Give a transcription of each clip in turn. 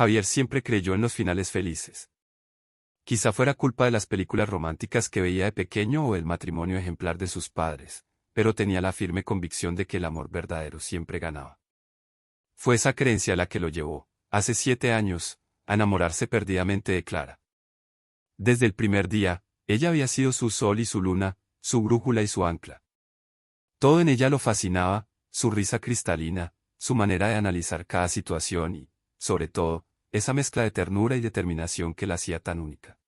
Javier siempre creyó en los finales felices. Quizá fuera culpa de las películas románticas que veía de pequeño o el matrimonio ejemplar de sus padres, pero tenía la firme convicción de que el amor verdadero siempre ganaba. Fue esa creencia la que lo llevó, hace 7 años, a enamorarse perdidamente de Clara. Desde el primer día, ella había sido su sol y su luna, su brújula y su ancla. Todo en ella lo fascinaba, su risa cristalina, su manera de analizar cada situación y, sobre todo, esa mezcla de ternura y determinación que la hacía tan única.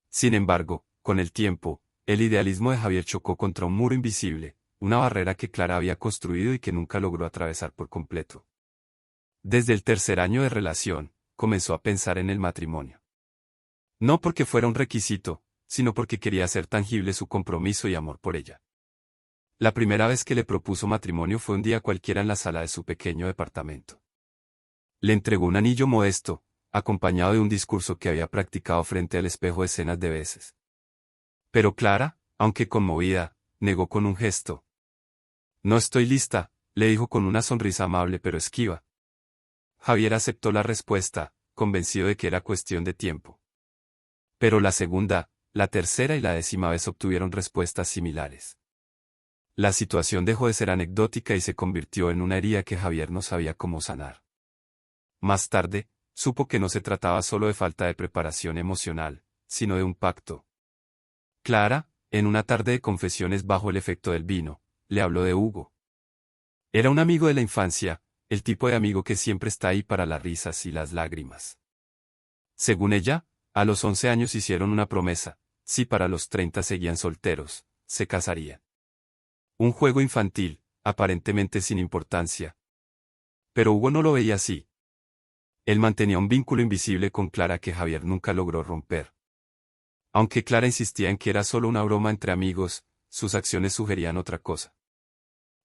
Sin embargo, con el tiempo, el idealismo de Javier chocó contra un muro invisible, una barrera que Clara había construido y que nunca logró atravesar por completo. Desde el tercer año de relación, comenzó a pensar en el matrimonio. No porque fuera un requisito, sino porque quería hacer tangible su compromiso y amor por ella. La primera vez que le propuso matrimonio fue un día cualquiera en la sala de su pequeño departamento. Le entregó un anillo modesto, acompañado de un discurso que había practicado frente al espejo decenas de veces. Pero Clara, aunque conmovida, negó con un gesto. «No estoy lista», le dijo con una sonrisa amable pero esquiva. Javier aceptó la respuesta, convencido de que era cuestión de tiempo. Pero la segunda, la tercera y la 10ª vez obtuvieron respuestas similares. La situación dejó de ser anecdótica y se convirtió en una herida que Javier no sabía cómo sanar. Más tarde, supo que no se trataba solo de falta de preparación emocional, sino de un pacto. Clara, en una tarde de confesiones bajo el efecto del vino, le habló de Hugo. Era un amigo de la infancia, el tipo de amigo que siempre está ahí para las risas y las lágrimas. Según ella, a los 11 años hicieron una promesa, si para los 30 seguían solteros, se casarían. Un juego infantil, aparentemente sin importancia. Pero Hugo no lo veía así. Él mantenía un vínculo invisible con Clara que Javier nunca logró romper. Aunque Clara insistía en que era solo una broma entre amigos, sus acciones sugerían otra cosa.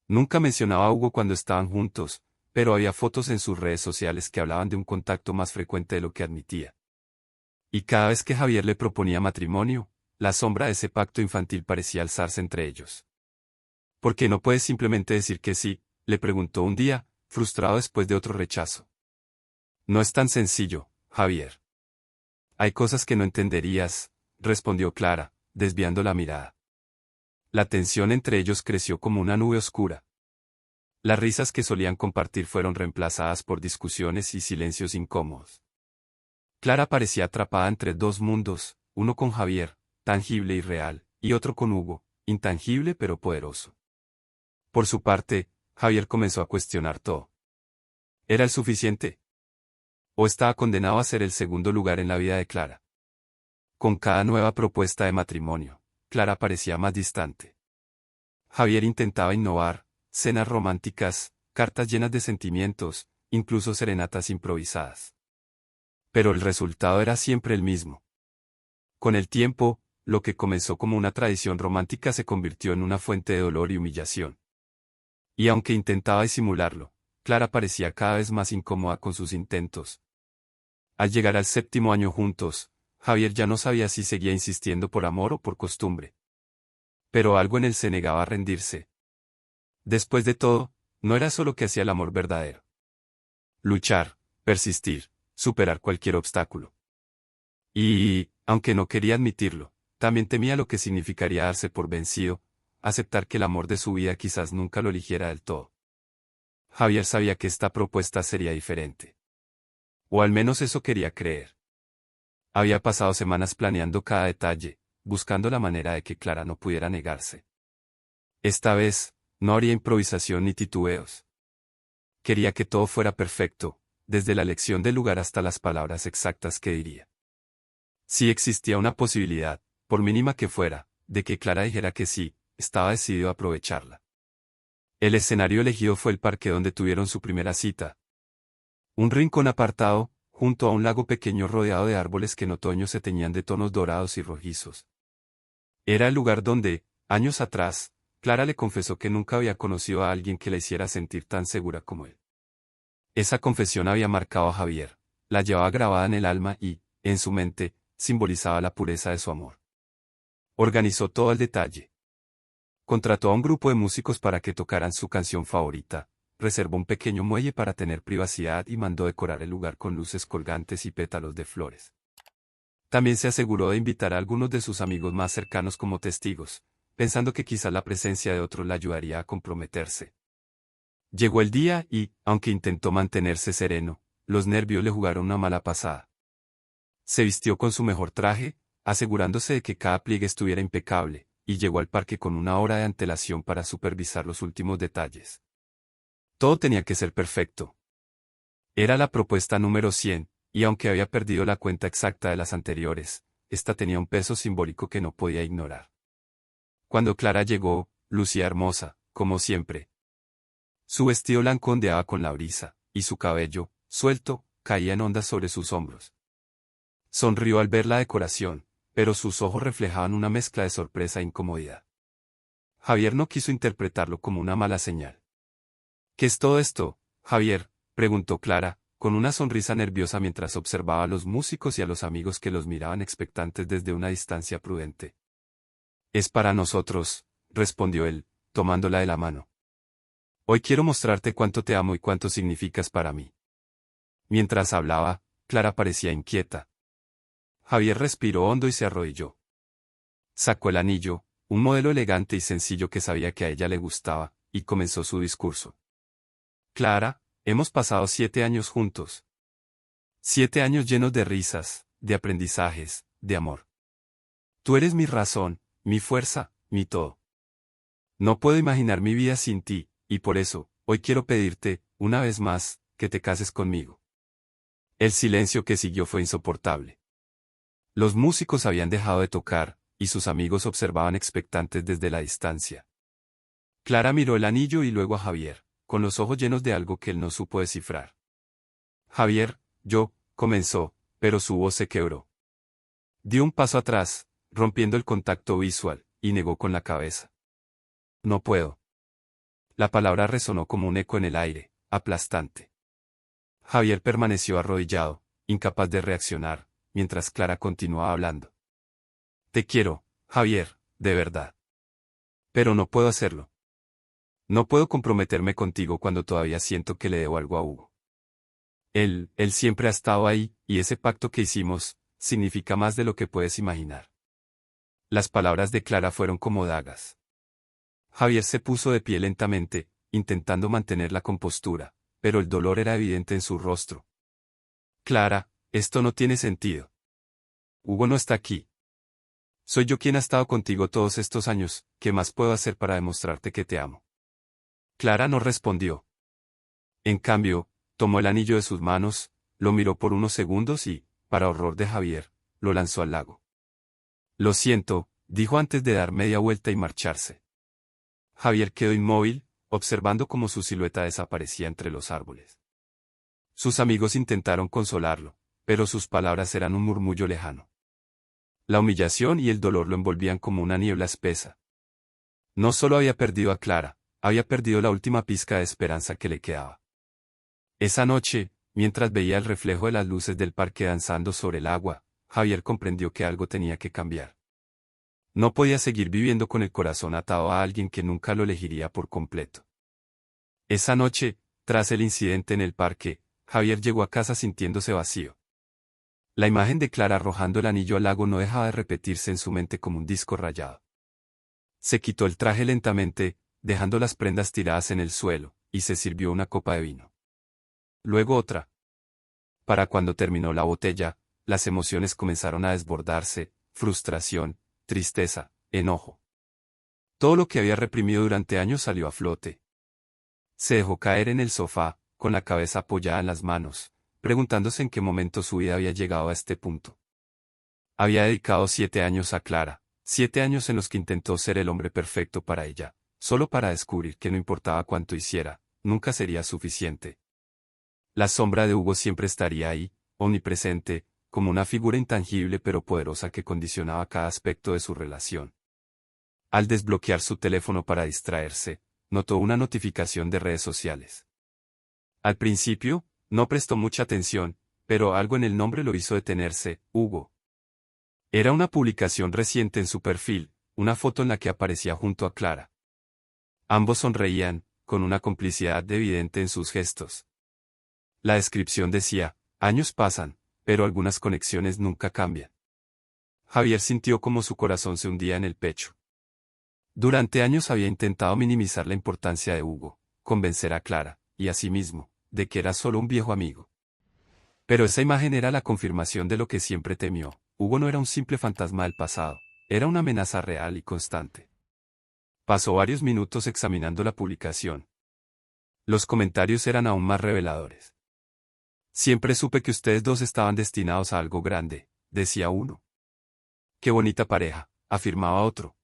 Nunca mencionaba a Hugo cuando estaban juntos, pero había fotos en sus redes sociales que hablaban de un contacto más frecuente de lo que admitía. Y cada vez que Javier le proponía matrimonio, la sombra de ese pacto infantil parecía alzarse entre ellos. «¿Por qué no puedes simplemente decir que sí?», le preguntó un día, frustrado después de otro rechazo. «No es tan sencillo, Javier. Hay cosas que no entenderías», respondió Clara, desviando la mirada. La tensión entre ellos creció como una nube oscura. Las risas que solían compartir fueron reemplazadas por discusiones y silencios incómodos. Clara parecía atrapada entre dos mundos, uno con Javier, tangible y real, y otro con Hugo, intangible pero poderoso. Por su parte, Javier comenzó a cuestionar todo. ¿Era el suficiente? ¿O estaba condenado a ser el segundo lugar en la vida de Clara? Con cada nueva propuesta de matrimonio, Clara parecía más distante. Javier intentaba innovar, cenas románticas, cartas llenas de sentimientos, incluso serenatas improvisadas. Pero el resultado era siempre el mismo. Con el tiempo, lo que comenzó como una tradición romántica se convirtió en una fuente de dolor y humillación. Y aunque intentaba disimularlo, Clara parecía cada vez más incómoda con sus intentos. Al llegar al 7º año juntos, Javier ya no sabía si seguía insistiendo por amor o por costumbre. Pero algo en él se negaba a rendirse. Después de todo, no era solo que hacía el amor verdadero. Luchar, persistir, superar cualquier obstáculo. Y, aunque no quería admitirlo, también temía lo que significaría darse por vencido, aceptar que el amor de su vida quizás nunca lo eligiera del todo. Javier sabía que esta propuesta sería diferente. O al menos eso quería creer. Había pasado semanas planeando cada detalle, buscando la manera de que Clara no pudiera negarse. Esta vez, no habría improvisación ni titubeos. Quería que todo fuera perfecto, desde la elección del lugar hasta las palabras exactas que diría. Si existía una posibilidad, por mínima que fuera, de que Clara dijera que sí, estaba decidido a aprovecharla. El escenario elegido fue el parque donde tuvieron su primera cita. Un rincón apartado, junto a un lago pequeño rodeado de árboles que en otoño se teñían de tonos dorados y rojizos. Era el lugar donde, años atrás, Clara le confesó que nunca había conocido a alguien que la hiciera sentir tan segura como él. Esa confesión había marcado a Javier, la llevaba grabada en el alma y, en su mente, simbolizaba la pureza de su amor. Organizó todo al detalle. Contrató a un grupo de músicos para que tocaran su canción favorita, reservó un pequeño muelle para tener privacidad y mandó decorar el lugar con luces colgantes y pétalos de flores. También se aseguró de invitar a algunos de sus amigos más cercanos como testigos, pensando que quizá la presencia de otros la ayudaría a comprometerse. Llegó el día y, aunque intentó mantenerse sereno, los nervios le jugaron una mala pasada. Se vistió con su mejor traje, asegurándose de que cada pliegue estuviera impecable, y llegó al parque con una hora de antelación para supervisar los últimos detalles. Todo tenía que ser perfecto. Era la propuesta número 100, y aunque había perdido la cuenta exacta de las anteriores, esta tenía un peso simbólico que no podía ignorar. Cuando Clara llegó, lucía hermosa, como siempre. Su vestido blanco ondeaba con la brisa, y su cabello, suelto, caía en ondas sobre sus hombros. Sonrió al ver la decoración, pero sus ojos reflejaban una mezcla de sorpresa e incomodidad. Javier no quiso interpretarlo como una mala señal. ¿Qué es todo esto, Javier?, preguntó Clara, con una sonrisa nerviosa mientras observaba a los músicos y a los amigos que los miraban expectantes desde una distancia prudente. Es para nosotros, respondió él, tomándola de la mano. Hoy quiero mostrarte cuánto te amo y cuánto significas para mí. Mientras hablaba, Clara parecía inquieta. Javier respiró hondo y se arrodilló. Sacó el anillo, un modelo elegante y sencillo que sabía que a ella le gustaba, y comenzó su discurso. Clara, hemos pasado 7 años juntos. 7 años llenos de risas, de aprendizajes, de amor. Tú eres mi razón, mi fuerza, mi todo. No puedo imaginar mi vida sin ti, y por eso, hoy quiero pedirte, una vez más, que te cases conmigo. El silencio que siguió fue insoportable. Los músicos habían dejado de tocar, y sus amigos observaban expectantes desde la distancia. Clara miró el anillo y luego a Javier, con los ojos llenos de algo que él no supo descifrar. Javier, comenzó, pero su voz se quebró. Dio un paso atrás, rompiendo el contacto visual, y negó con la cabeza. No puedo. La palabra resonó como un eco en el aire, aplastante. Javier permaneció arrodillado, incapaz de reaccionar, mientras Clara continuaba hablando. Te quiero, Javier, de verdad. Pero no puedo hacerlo. No puedo comprometerme contigo cuando todavía siento que le debo algo a Hugo. Él siempre ha estado ahí, y ese pacto que hicimos, significa más de lo que puedes imaginar. Las palabras de Clara fueron como dagas. Javier se puso de pie lentamente, intentando mantener la compostura, pero el dolor era evidente en su rostro. Clara, esto no tiene sentido. Hugo no está aquí. Soy yo quien ha estado contigo todos estos años, ¿qué más puedo hacer para demostrarte que te amo? Clara no respondió. En cambio, tomó el anillo de sus manos, lo miró por unos segundos y, para horror de Javier, lo lanzó al lago. Lo siento, dijo antes de dar media vuelta y marcharse. Javier quedó inmóvil, observando cómo su silueta desaparecía entre los árboles. Sus amigos intentaron consolarlo, pero sus palabras eran un murmullo lejano. La humillación y el dolor lo envolvían como una niebla espesa. No solo había perdido a Clara, había perdido la última pizca de esperanza que le quedaba. Esa noche, mientras veía el reflejo de las luces del parque danzando sobre el agua, Javier comprendió que algo tenía que cambiar. No podía seguir viviendo con el corazón atado a alguien que nunca lo elegiría por completo. Esa noche, tras el incidente en el parque, Javier llegó a casa sintiéndose vacío. La imagen de Clara arrojando el anillo al lago no dejaba de repetirse en su mente como un disco rayado. Se quitó el traje lentamente, dejando las prendas tiradas en el suelo, y se sirvió una copa de vino. Luego otra. Para cuando terminó la botella, las emociones comenzaron a desbordarse, frustración, tristeza, enojo. Todo lo que había reprimido durante años salió a flote. Se dejó caer en el sofá, con la cabeza apoyada en las manos, preguntándose en qué momento su vida había llegado a este punto. Había dedicado 7 años a Clara, 7 años en los que intentó ser el hombre perfecto para ella, solo para descubrir que no importaba cuánto hiciera, nunca sería suficiente. La sombra de Hugo siempre estaría ahí, omnipresente, como una figura intangible pero poderosa que condicionaba cada aspecto de su relación. Al desbloquear su teléfono para distraerse, notó una notificación de redes sociales. Al principio, no prestó mucha atención, pero algo en el nombre lo hizo detenerse, Hugo. Era una publicación reciente en su perfil, una foto en la que aparecía junto a Clara. Ambos sonreían, con una complicidad evidente en sus gestos. La descripción decía, años pasan, pero algunas conexiones nunca cambian. Javier sintió como su corazón se hundía en el pecho. Durante años había intentado minimizar la importancia de Hugo, convencer a Clara, y a sí mismo, de que era solo un viejo amigo. Pero esa imagen era la confirmación de lo que siempre temió. Hugo no era un simple fantasma del pasado, era una amenaza real y constante. Pasó varios minutos examinando la publicación. Los comentarios eran aún más reveladores. Siempre supe que ustedes dos estaban destinados a algo grande, decía uno. Qué bonita pareja, afirmaba otro.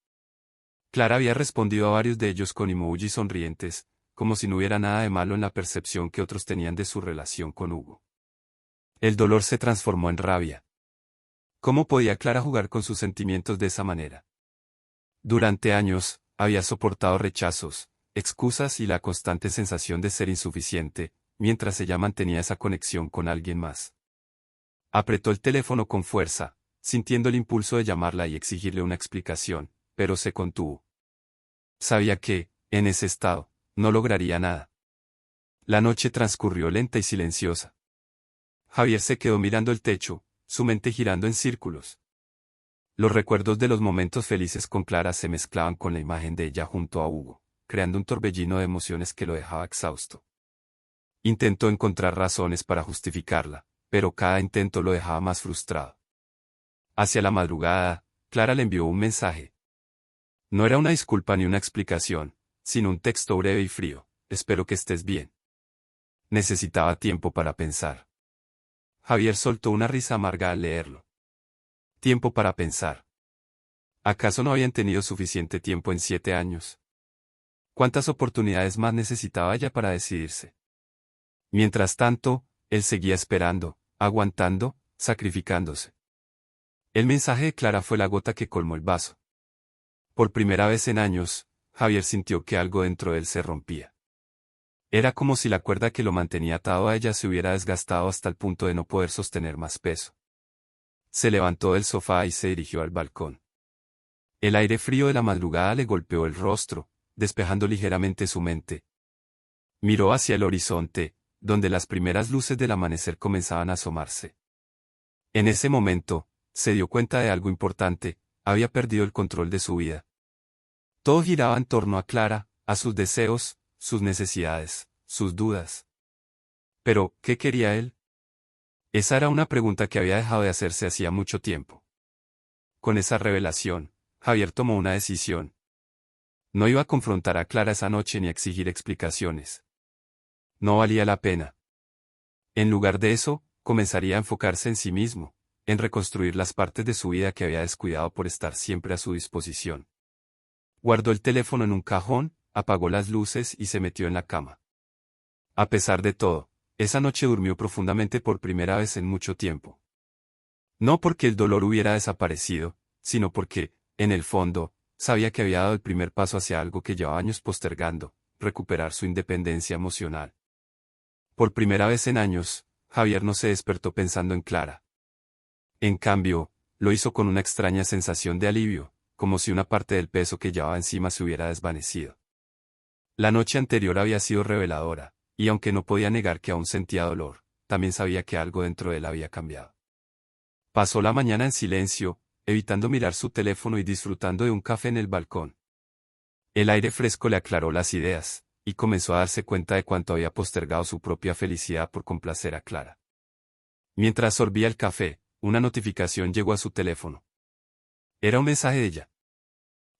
Clara había respondido a varios de ellos con emojis sonrientes, como si no hubiera nada de malo en la percepción que otros tenían de su relación con Hugo. El dolor se transformó en rabia. ¿Cómo podía Clara jugar con sus sentimientos de esa manera? Durante años, había soportado rechazos, excusas y la constante sensación de ser insuficiente, mientras ella mantenía esa conexión con alguien más. Apretó el teléfono con fuerza, sintiendo el impulso de llamarla y exigirle una explicación, pero se contuvo. Sabía que, en ese estado, no lograría nada. La noche transcurrió lenta y silenciosa. Javier se quedó mirando el techo, su mente girando en círculos. Los recuerdos de los momentos felices con Clara se mezclaban con la imagen de ella junto a Hugo, creando un torbellino de emociones que lo dejaba exhausto. Intentó encontrar razones para justificarla, pero cada intento lo dejaba más frustrado. Hacia la madrugada, Clara le envió un mensaje. No era una disculpa ni una explicación, sino un texto breve y frío. Espero que estés bien. Necesitaba tiempo para pensar. Javier soltó una risa amarga al leerlo. Tiempo para pensar. ¿Acaso no habían tenido suficiente tiempo en 7 años? ¿Cuántas oportunidades más necesitaba ella para decidirse? Mientras tanto, él seguía esperando, aguantando, sacrificándose. El mensaje de Clara fue la gota que colmó el vaso. Por primera vez en años, Javier sintió que algo dentro de él se rompía. Era como si la cuerda que lo mantenía atado a ella se hubiera desgastado hasta el punto de no poder sostener más peso. Se levantó del sofá y se dirigió al balcón. El aire frío de la madrugada le golpeó el rostro, despejando ligeramente su mente. Miró hacia el horizonte, donde las primeras luces del amanecer comenzaban a asomarse. En ese momento, se dio cuenta de algo importante: había perdido el control de su vida. Todo giraba en torno a Clara, a sus deseos, sus necesidades, sus dudas. Pero, ¿qué quería él? Esa era una pregunta que había dejado de hacerse hacía mucho tiempo. Con esa revelación, Javier tomó una decisión. No iba a confrontar a Clara esa noche ni a exigir explicaciones. No valía la pena. En lugar de eso, comenzaría a enfocarse en sí mismo, en reconstruir las partes de su vida que había descuidado por estar siempre a su disposición. Guardó el teléfono en un cajón, apagó las luces y se metió en la cama. A pesar de todo, esa noche durmió profundamente por primera vez en mucho tiempo. No porque el dolor hubiera desaparecido, sino porque, en el fondo, sabía que había dado el primer paso hacia algo que llevaba años postergando: recuperar su independencia emocional. Por primera vez en años, Javier no se despertó pensando en Clara. En cambio, lo hizo con una extraña sensación de alivio, como si una parte del peso que llevaba encima se hubiera desvanecido. La noche anterior había sido reveladora, y aunque no podía negar que aún sentía dolor, también sabía que algo dentro de él había cambiado. Pasó la mañana en silencio, evitando mirar su teléfono y disfrutando de un café en el balcón. El aire fresco le aclaró las ideas, y comenzó a darse cuenta de cuánto había postergado su propia felicidad por complacer a Clara. Mientras sorbía el café, una notificación llegó a su teléfono. Era un mensaje de ella.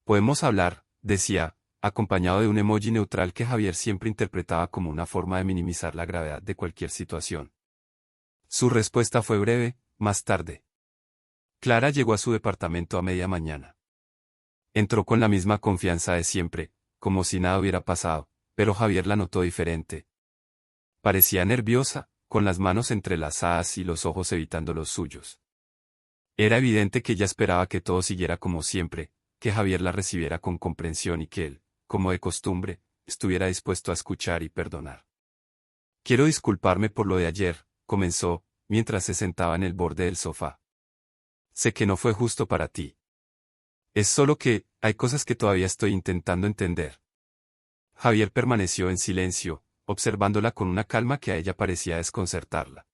«Podemos hablar», decía, acompañado de un emoji neutral que Javier siempre interpretaba como una forma de minimizar la gravedad de cualquier situación. Su respuesta fue breve: más tarde. Clara llegó a su departamento a media mañana. Entró con la misma confianza de siempre, como si nada hubiera pasado, pero Javier la notó diferente. Parecía nerviosa, con las manos entrelazadas y los ojos evitando los suyos. Era evidente que ella esperaba que todo siguiera como siempre, que Javier la recibiera con comprensión y que él, como de costumbre, estuviera dispuesto a escuchar y perdonar. «Quiero disculparme por lo de ayer», comenzó, mientras se sentaba en el borde del sofá. «Sé que no fue justo para ti. Es solo que, hay cosas que todavía estoy intentando entender». Javier permaneció en silencio, observándola con una calma que a ella parecía desconcertarla.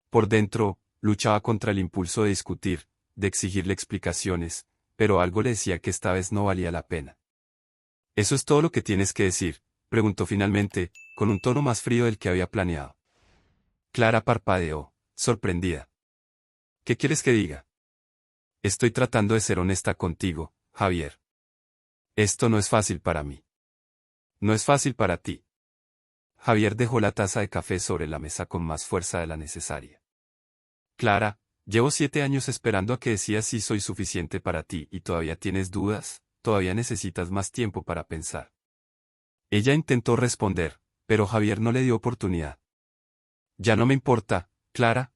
Por dentro, luchaba contra el impulso de discutir, de exigirle explicaciones, pero algo le decía que esta vez no valía la pena. ¿Eso es todo lo que tienes que decir?, preguntó finalmente, con un tono más frío del que había planeado. Clara parpadeó, sorprendida. ¿Qué quieres que diga? Estoy tratando de ser honesta contigo, Javier. Esto no es fácil para mí. No es fácil para ti. Javier dejó la taza de café sobre la mesa con más fuerza de la necesaria. Clara, llevo 7 años esperando a que decías si soy suficiente para ti y todavía tienes dudas, todavía necesitas más tiempo para pensar. Ella intentó responder, pero Javier no le dio oportunidad. Ya no me importa, Clara.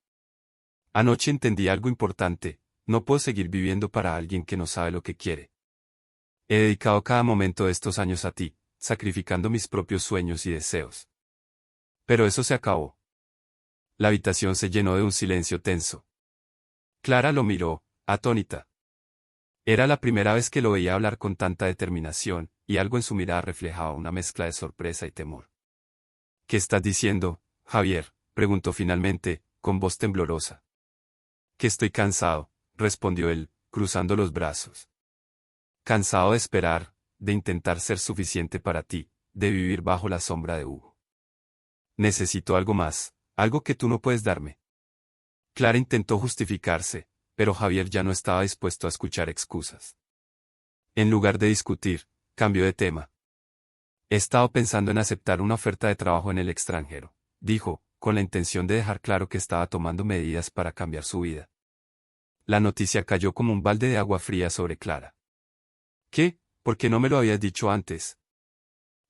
Anoche entendí algo importante, no puedo seguir viviendo para alguien que no sabe lo que quiere. He dedicado cada momento de estos años a ti, sacrificando mis propios sueños y deseos. Pero eso se acabó. La habitación se llenó de un silencio tenso. Clara lo miró, atónita. Era la primera vez que lo veía hablar con tanta determinación, y algo en su mirada reflejaba una mezcla de sorpresa y temor. ¿Qué estás diciendo, Javier?, preguntó finalmente, con voz temblorosa. Que estoy cansado, respondió él, cruzando los brazos. Cansado de esperar, de intentar ser suficiente para ti, de vivir bajo la sombra de Hugo. Necesito algo más, algo que tú no puedes darme. Clara intentó justificarse, pero Javier ya no estaba dispuesto a escuchar excusas. En lugar de discutir, cambió de tema. He estado pensando en aceptar una oferta de trabajo en el extranjero, dijo, con la intención de dejar claro que estaba tomando medidas para cambiar su vida. La noticia cayó como un balde de agua fría sobre Clara. ¿Qué? ¿Por qué no me lo habías dicho antes?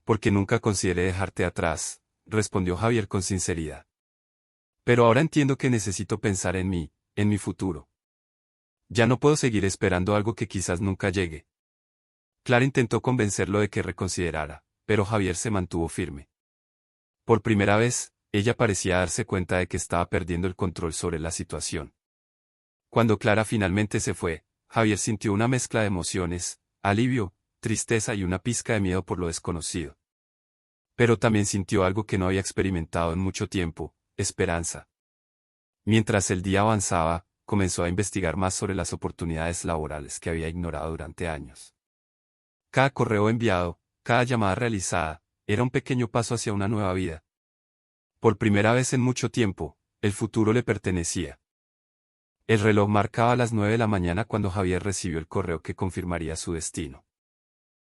Porque nunca consideré dejarte atrás, respondió Javier con sinceridad. Pero ahora entiendo que necesito pensar en mí, en mi futuro. Ya no puedo seguir esperando algo que quizás nunca llegue. Clara intentó convencerlo de que reconsiderara, pero Javier se mantuvo firme. Por primera vez, ella parecía darse cuenta de que estaba perdiendo el control sobre la situación. Cuando Clara finalmente se fue, Javier sintió una mezcla de emociones, alivio, tristeza y una pizca de miedo por lo desconocido. Pero también sintió algo que no había experimentado en mucho tiempo, esperanza. Mientras el día avanzaba, comenzó a investigar más sobre las oportunidades laborales que había ignorado durante años. Cada correo enviado, cada llamada realizada, era un pequeño paso hacia una nueva vida. Por primera vez en mucho tiempo, el futuro le pertenecía. El reloj marcaba las 9 de la mañana cuando Javier recibió el correo que confirmaría su destino.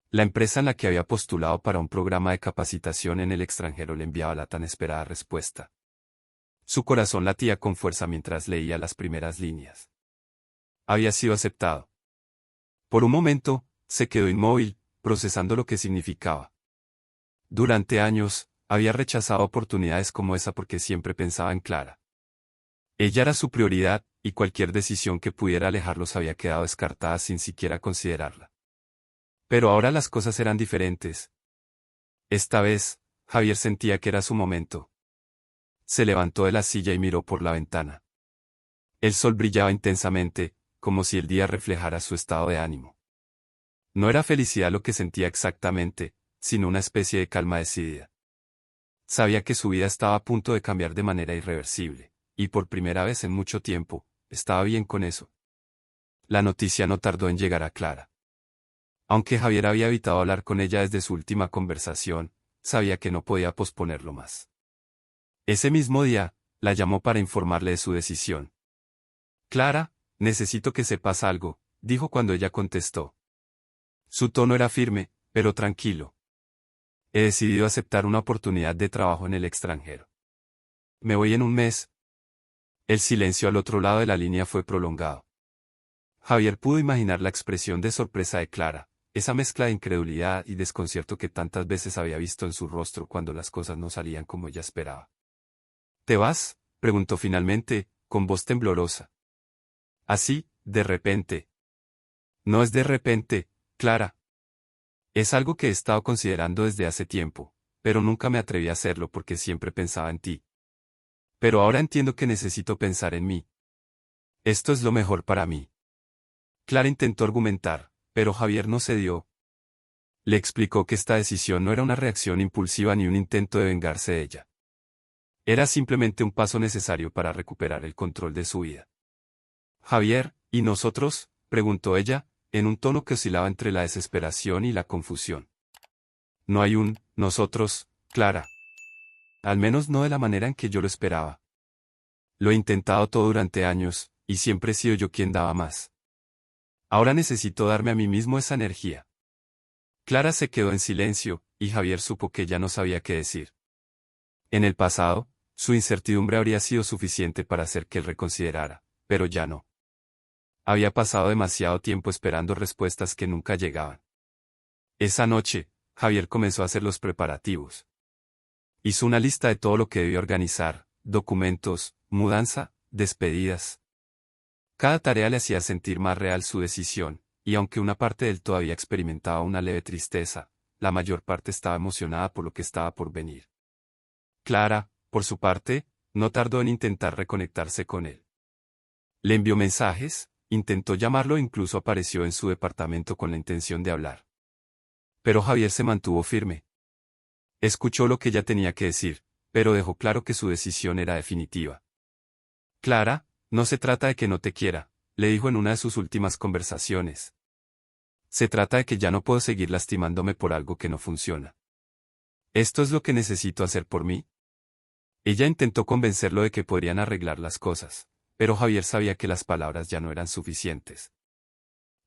La empresa en la que había postulado para un programa de capacitación en el extranjero le enviaba la tan esperada respuesta. Su corazón latía con fuerza mientras leía las primeras líneas. Había sido aceptado. Por un momento, se quedó inmóvil, procesando lo que significaba. Durante años, había rechazado oportunidades como esa porque siempre pensaba en Clara. Ella era su prioridad, y cualquier decisión que pudiera alejarlos había quedado descartada sin siquiera considerarla. Pero ahora las cosas eran diferentes. Esta vez, Javier sentía que era su momento. Se levantó de la silla y miró por la ventana. El sol brillaba intensamente, como si el día reflejara su estado de ánimo. No era felicidad lo que sentía exactamente, sino una especie de calma decidida. Sabía que su vida estaba a punto de cambiar de manera irreversible, y por primera vez en mucho tiempo, estaba bien con eso. La noticia no tardó en llegar a Clara. Aunque Javier había evitado hablar con ella desde su última conversación, sabía que no podía posponerlo más. Ese mismo día, la llamó para informarle de su decisión. Clara, necesito que sepas algo, dijo cuando ella contestó. Su tono era firme, pero tranquilo. He decidido aceptar una oportunidad de trabajo en el extranjero. Me voy en un mes. El silencio al otro lado de la línea fue prolongado. Javier pudo imaginar la expresión de sorpresa de Clara, esa mezcla de incredulidad y desconcierto que tantas veces había visto en su rostro cuando las cosas no salían como ella esperaba. ¿Te vas?, preguntó finalmente, con voz temblorosa. Así, de repente. No es de repente, Clara. Es algo que he estado considerando desde hace tiempo, pero nunca me atreví a hacerlo porque siempre pensaba en ti. Pero ahora entiendo que necesito pensar en mí. Esto es lo mejor para mí. Clara intentó argumentar, pero Javier no cedió. Le explicó que esta decisión no era una reacción impulsiva ni un intento de vengarse de ella. Era simplemente un paso necesario para recuperar el control de su vida. Javier, ¿y nosotros?, preguntó ella, en un tono que oscilaba entre la desesperación y la confusión. No hay un nosotros, Clara. Al menos no de la manera en que yo lo esperaba. Lo he intentado todo durante años, y siempre he sido yo quien daba más. Ahora necesito darme a mí mismo esa energía. Clara se quedó en silencio, y Javier supo que ya no sabía qué decir. En el pasado, su incertidumbre habría sido suficiente para hacer que él reconsiderara, pero ya no. Había pasado demasiado tiempo esperando respuestas que nunca llegaban. Esa noche, Javier comenzó a hacer los preparativos. Hizo una lista de todo lo que debía organizar: documentos, mudanza, despedidas. Cada tarea le hacía sentir más real su decisión, y aunque una parte de él todavía experimentaba una leve tristeza, la mayor parte estaba emocionada por lo que estaba por venir. Clara, por su parte, no tardó en intentar reconectarse con él. Le envió mensajes, intentó llamarlo e incluso apareció en su departamento con la intención de hablar. Pero Javier se mantuvo firme. Escuchó lo que ella tenía que decir, pero dejó claro que su decisión era definitiva. Clara, no se trata de que no te quiera, le dijo en una de sus últimas conversaciones. Se trata de que ya no puedo seguir lastimándome por algo que no funciona. ¿Esto es lo que necesito hacer por mí? Ella intentó convencerlo de que podrían arreglar las cosas, pero Javier sabía que las palabras ya no eran suficientes.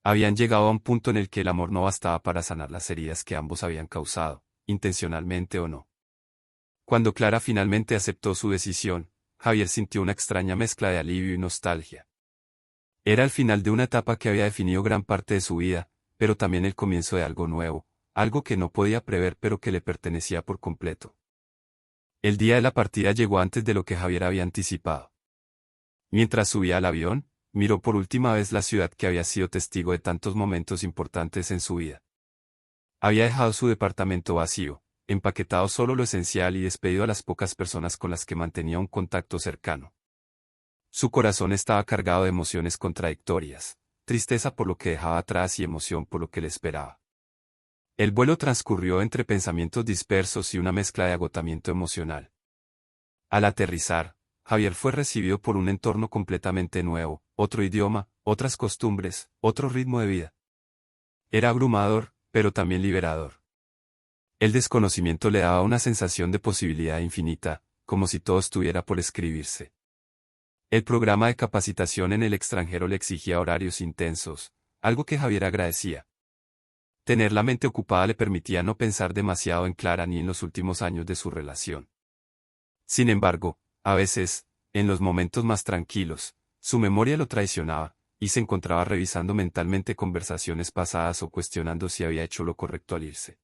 Habían llegado a un punto en el que el amor no bastaba para sanar las heridas que ambos habían causado, intencionalmente o no. Cuando Clara finalmente aceptó su decisión, Javier sintió una extraña mezcla de alivio y nostalgia. Era el final de una etapa que había definido gran parte de su vida, pero también el comienzo de algo nuevo, algo que no podía prever pero que le pertenecía por completo. El día de la partida llegó antes de lo que Javier había anticipado. Mientras subía al avión, miró por última vez la ciudad que había sido testigo de tantos momentos importantes en su vida. Había dejado su departamento vacío, empaquetado solo lo esencial y despedido a las pocas personas con las que mantenía un contacto cercano. Su corazón estaba cargado de emociones contradictorias, tristeza por lo que dejaba atrás y emoción por lo que le esperaba. El vuelo transcurrió entre pensamientos dispersos y una mezcla de agotamiento emocional. Al aterrizar, Javier fue recibido por un entorno completamente nuevo, otro idioma, otras costumbres, otro ritmo de vida. Era abrumador, pero también liberador. El desconocimiento le daba una sensación de posibilidad infinita, como si todo estuviera por escribirse. El programa de capacitación en el extranjero le exigía horarios intensos, algo que Javier agradecía. Tener la mente ocupada le permitía no pensar demasiado en Clara ni en los últimos años de su relación. Sin embargo, a veces, en los momentos más tranquilos, su memoria lo traicionaba, y se encontraba revisando mentalmente conversaciones pasadas o cuestionando si había hecho lo correcto al irse.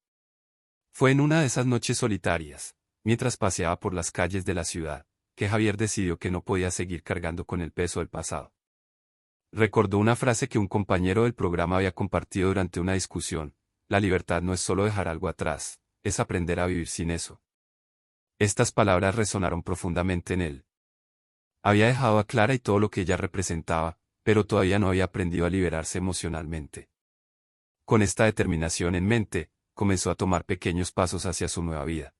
Fue en una de esas noches solitarias, mientras paseaba por las calles de la ciudad, que Javier decidió que no podía seguir cargando con el peso del pasado. Recordó una frase que un compañero del programa había compartido durante una discusión: la libertad no es solo dejar algo atrás, es aprender a vivir sin eso. Estas palabras resonaron profundamente en él. Había dejado a Clara y todo lo que ella representaba, pero todavía no había aprendido a liberarse emocionalmente. Con esta determinación en mente, comenzó a tomar pequeños pasos hacia su nueva vida.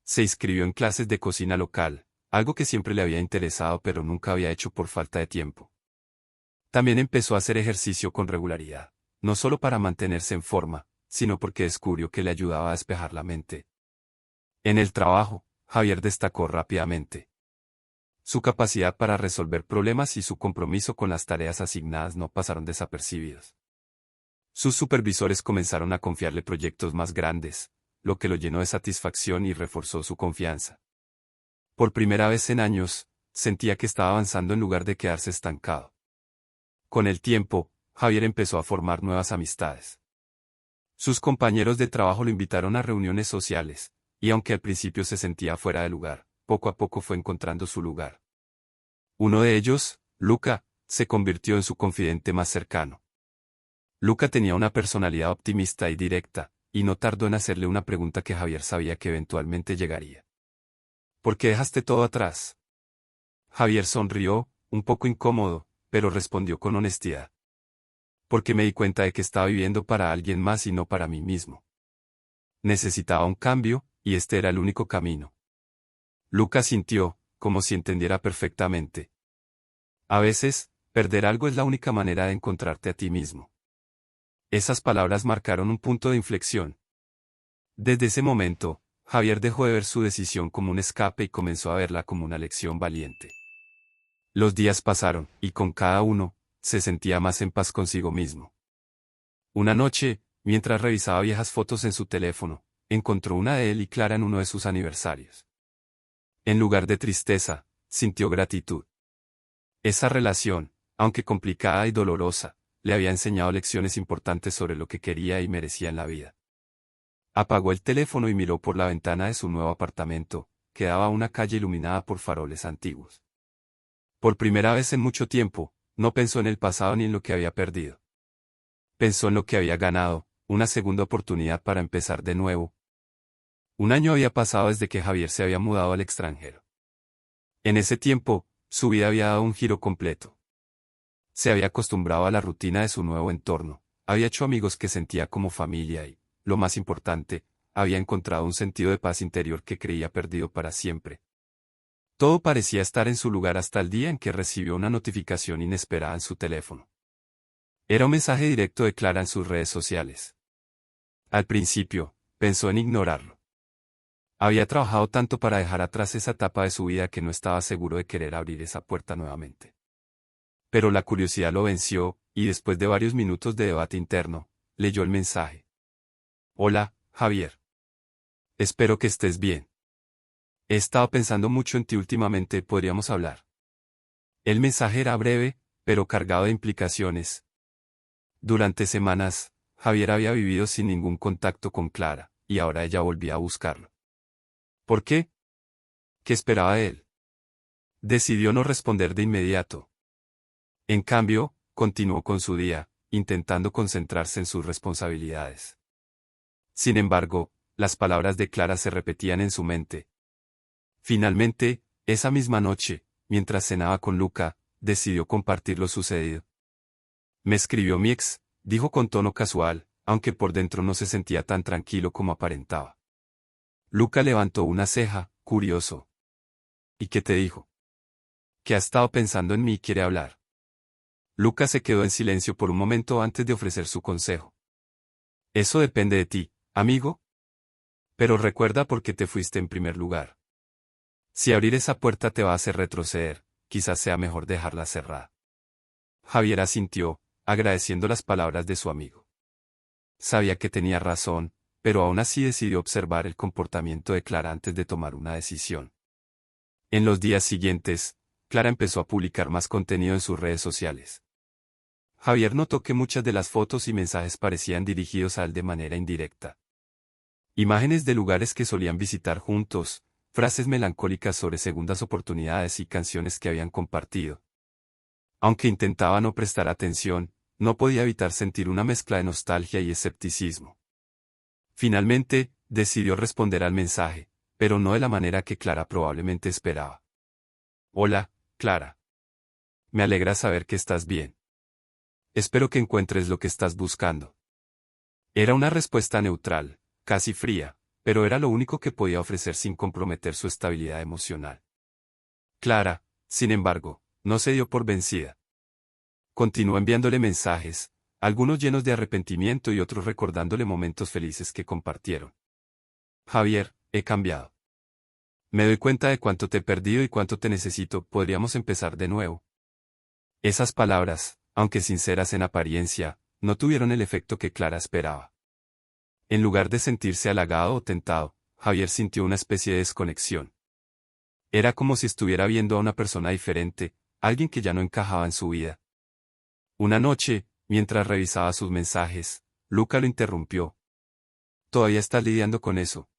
Se inscribió en clases de cocina local, algo que siempre le había interesado pero nunca había hecho por falta de tiempo. También empezó a hacer ejercicio con regularidad, no solo para mantenerse en forma, sino porque descubrió que le ayudaba a despejar la mente. En el trabajo, Javier destacó rápidamente. Su capacidad para resolver problemas y su compromiso con las tareas asignadas no pasaron desapercibidos. Sus supervisores comenzaron a confiarle proyectos más grandes, lo que lo llenó de satisfacción y reforzó su confianza. Por primera vez en años, sentía que estaba avanzando en lugar de quedarse estancado. Con el tiempo, Javier empezó a formar nuevas amistades. Sus compañeros de trabajo lo invitaron a reuniones sociales, y aunque al principio se sentía fuera de lugar, poco a poco fue encontrando su lugar. Uno de ellos, Luca, se convirtió en su confidente más cercano. Luca tenía una personalidad optimista y directa, y no tardó en hacerle una pregunta que Javier sabía que eventualmente llegaría. ¿Por qué dejaste todo atrás? Javier sonrió, un poco incómodo, pero respondió con honestidad. porque me di cuenta de que estaba viviendo para alguien más y no para mí mismo. Necesitaba un cambio, y este era el único camino. Luca sintió, como si entendiera perfectamente. A veces, perder algo es la única manera de encontrarte a ti mismo. Esas palabras marcaron un punto de inflexión. Desde ese momento, Javier dejó de ver su decisión como un escape y comenzó a verla como una lección valiente. Los días pasaron, y con cada uno, se sentía más en paz consigo mismo. Una noche, mientras revisaba viejas fotos en su teléfono, encontró una de él y Clara en uno de sus aniversarios. En lugar de tristeza, sintió gratitud. Esa relación, aunque complicada y dolorosa, le había enseñado lecciones importantes sobre lo que quería y merecía en la vida. Apagó el teléfono y miró por la ventana de su nuevo apartamento, que daba a una calle iluminada por faroles antiguos. Por primera vez en mucho tiempo, no pensó en el pasado ni en lo que había perdido. Pensó en lo que había ganado, una segunda oportunidad para empezar de nuevo. Un año había pasado desde que Javier se había mudado al extranjero. En ese tiempo, su vida había dado un giro completo. Se había acostumbrado a la rutina de su nuevo entorno, había hecho amigos que sentía como familia y, lo más importante, había encontrado un sentido de paz interior que creía perdido para siempre. Todo parecía estar en su lugar hasta el día en que recibió una notificación inesperada en su teléfono. Era un mensaje directo de Clara en sus redes sociales. Al principio, pensó en ignorarlo. Había trabajado tanto para dejar atrás esa etapa de su vida que no estaba seguro de querer abrir esa puerta nuevamente. Pero la curiosidad lo venció, y después de varios minutos de debate interno, leyó el mensaje. Hola, Javier. Espero que estés bien. He estado pensando mucho en ti últimamente, ¿podríamos hablar? El mensaje era breve, pero cargado de implicaciones. Durante semanas, Javier había vivido sin ningún contacto con Clara, y ahora ella volvía a buscarlo. ¿Por qué? ¿Qué esperaba de él? Decidió no responder de inmediato. En cambio, continuó con su día, intentando concentrarse en sus responsabilidades. Sin embargo, las palabras de Clara se repetían en su mente. Finalmente, esa misma noche, mientras cenaba con Luca, decidió compartir lo sucedido. Me escribió mi ex, dijo con tono casual, aunque por dentro no se sentía tan tranquilo como aparentaba. Luca levantó una ceja, curioso. ¿Y qué te dijo? Que ha estado pensando en mí y quiere hablar. Luca se quedó en silencio por un momento antes de ofrecer su consejo. Eso depende de ti, amigo. Pero recuerda por qué te fuiste en primer lugar. Si abrir esa puerta te va a hacer retroceder, quizás sea mejor dejarla cerrada. Javier asintió, agradeciendo las palabras de su amigo. Sabía que tenía razón, pero aún así decidió observar el comportamiento de Clara antes de tomar una decisión. En los días siguientes, Clara empezó a publicar más contenido en sus redes sociales. Javier notó que muchas de las fotos y mensajes parecían dirigidos a él de manera indirecta. Imágenes de lugares que solían visitar juntos, frases melancólicas sobre segundas oportunidades y canciones que habían compartido. Aunque intentaba no prestar atención, no podía evitar sentir una mezcla de nostalgia y escepticismo. Finalmente, decidió responder al mensaje, pero no de la manera que Clara probablemente esperaba. Hola, Clara. Me alegra saber que estás bien. Espero que encuentres lo que estás buscando. Era una respuesta neutral, casi fría, pero era lo único que podía ofrecer sin comprometer su estabilidad emocional. Clara, sin embargo, no se dio por vencida. Continuó enviándole mensajes, algunos llenos de arrepentimiento y otros recordándole momentos felices que compartieron. Javier, he cambiado. Me doy cuenta de cuánto te he perdido y cuánto te necesito, podríamos empezar de nuevo. Esas palabras, aunque sinceras en apariencia, no tuvieron el efecto que Clara esperaba. En lugar de sentirse halagado o tentado, Javier sintió una especie de desconexión. Era como si estuviera viendo a una persona diferente, alguien que ya no encajaba en su vida. Una noche, mientras revisaba sus mensajes, Luca lo interrumpió. ¿Todavía estás lidiando con eso?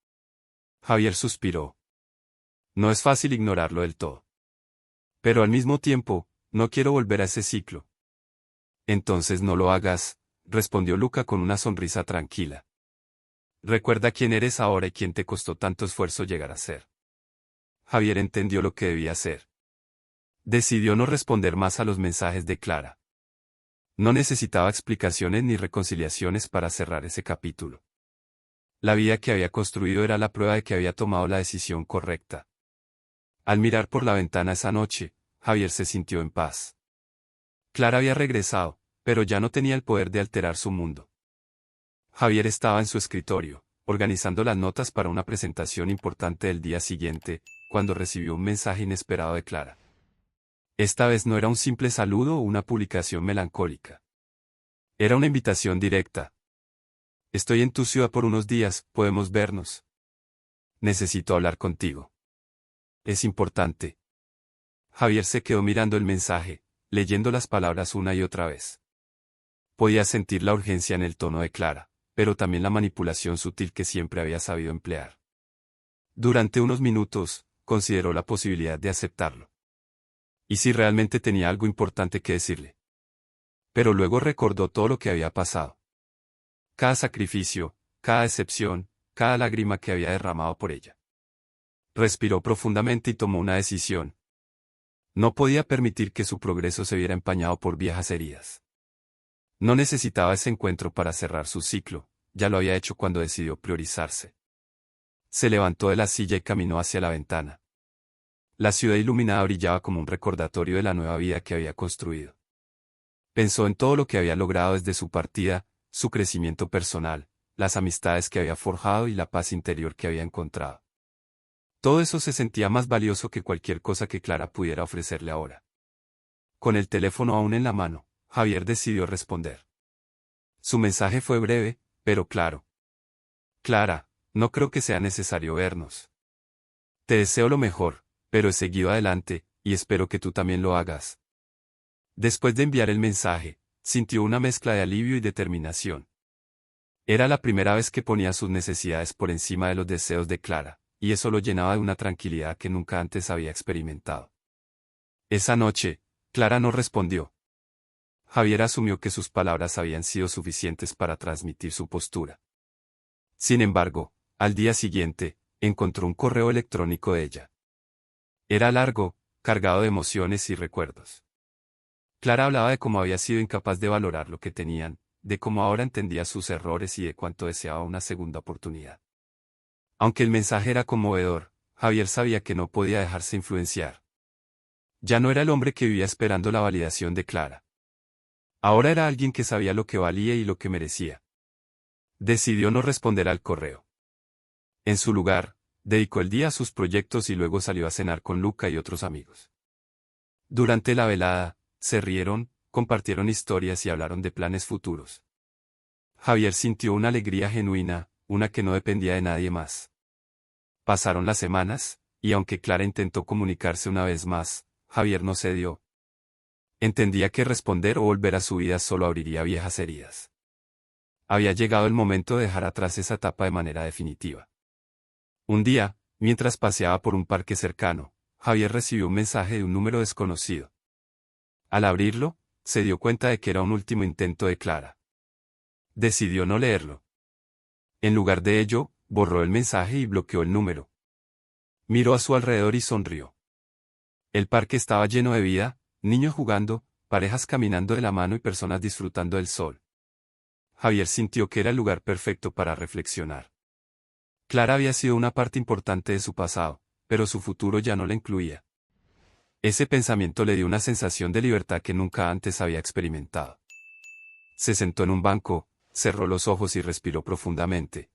Javier suspiró. No es fácil ignorarlo del todo. Pero al mismo tiempo, no quiero volver a ese ciclo. Entonces no lo hagas, respondió Luca con una sonrisa tranquila. Recuerda quién eres ahora y quién te costó tanto esfuerzo llegar a ser. Javier entendió lo que debía hacer. Decidió no responder más a los mensajes de Clara. No necesitaba explicaciones ni reconciliaciones para cerrar ese capítulo. La vida que había construido era la prueba de que había tomado la decisión correcta. Al mirar por la ventana esa noche, Javier se sintió en paz. Clara había regresado, pero ya no tenía el poder de alterar su mundo. Javier estaba en su escritorio, organizando las notas para una presentación importante del día siguiente, cuando recibió un mensaje inesperado de Clara. Esta vez no era un simple saludo o una publicación melancólica. Era una invitación directa. Estoy en tu ciudad por unos días, ¿podemos vernos? Necesito hablar contigo. Es importante. Javier se quedó mirando el mensaje, leyendo las palabras una y otra vez. Podía sentir la urgencia en el tono de Clara, pero también la manipulación sutil que siempre había sabido emplear. Durante unos minutos, consideró la posibilidad de aceptarlo. ¿Y si realmente tenía algo importante que decirle? Pero luego recordó todo lo que había pasado. Cada sacrificio, cada decepción, cada lágrima que había derramado por ella. Respiró profundamente y tomó una decisión. No podía permitir que su progreso se viera empañado por viejas heridas. No necesitaba ese encuentro para cerrar su ciclo, ya lo había hecho cuando decidió priorizarse. Se levantó de la silla y caminó hacia la ventana. La ciudad iluminada brillaba como un recordatorio de la nueva vida que había construido. Pensó en todo lo que había logrado desde su partida, su crecimiento personal, las amistades que había forjado y la paz interior que había encontrado. Todo eso se sentía más valioso que cualquier cosa que Clara pudiera ofrecerle ahora. Con el teléfono aún en la mano, Javier decidió responder. Su mensaje fue breve, pero claro. Clara, no creo que sea necesario vernos. Te deseo lo mejor, pero he seguido adelante, y espero que tú también lo hagas. Después de enviar el mensaje, sintió una mezcla de alivio y determinación. Era la primera vez que ponía sus necesidades por encima de los deseos de Clara, y eso lo llenaba de una tranquilidad que nunca antes había experimentado. Esa noche, Clara no respondió. Javier asumió que sus palabras habían sido suficientes para transmitir su postura. Sin embargo, al día siguiente, encontró un correo electrónico de ella. Era largo, cargado de emociones y recuerdos. Clara hablaba de cómo había sido incapaz de valorar lo que tenían, de cómo ahora entendía sus errores y de cuánto deseaba una segunda oportunidad. Aunque el mensaje era conmovedor, Javier sabía que no podía dejarse influenciar. Ya no era el hombre que vivía esperando la validación de Clara. Ahora era alguien que sabía lo que valía y lo que merecía. Decidió no responder al correo. En su lugar, dedicó el día a sus proyectos y luego salió a cenar con Luca y otros amigos. Durante la velada, se rieron, compartieron historias y hablaron de planes futuros. Javier sintió una alegría genuina, una que no dependía de nadie más. Pasaron las semanas, y aunque Clara intentó comunicarse una vez más, Javier no cedió. Entendía que responder o volver a su vida solo abriría viejas heridas. Había llegado el momento de dejar atrás esa etapa de manera definitiva. Un día, mientras paseaba por un parque cercano, Javier recibió un mensaje de un número desconocido. Al abrirlo, se dio cuenta de que era un último intento de Clara. Decidió no leerlo. En lugar de ello, borró el mensaje y bloqueó el número. Miró a su alrededor y sonrió. El parque estaba lleno de vida, niños jugando, parejas caminando de la mano y personas disfrutando del sol. Javier sintió que era el lugar perfecto para reflexionar. Clara había sido una parte importante de su pasado, pero su futuro ya no la incluía. Ese pensamiento le dio una sensación de libertad que nunca antes había experimentado. Se sentó en un banco, cerró los ojos y respiró profundamente.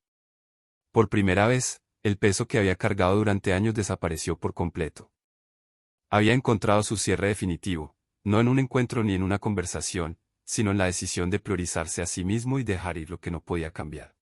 Por primera vez, el peso que había cargado durante años desapareció por completo. Había encontrado su cierre definitivo, no en un encuentro ni en una conversación, sino en la decisión de priorizarse a sí mismo y dejar ir lo que no podía cambiar.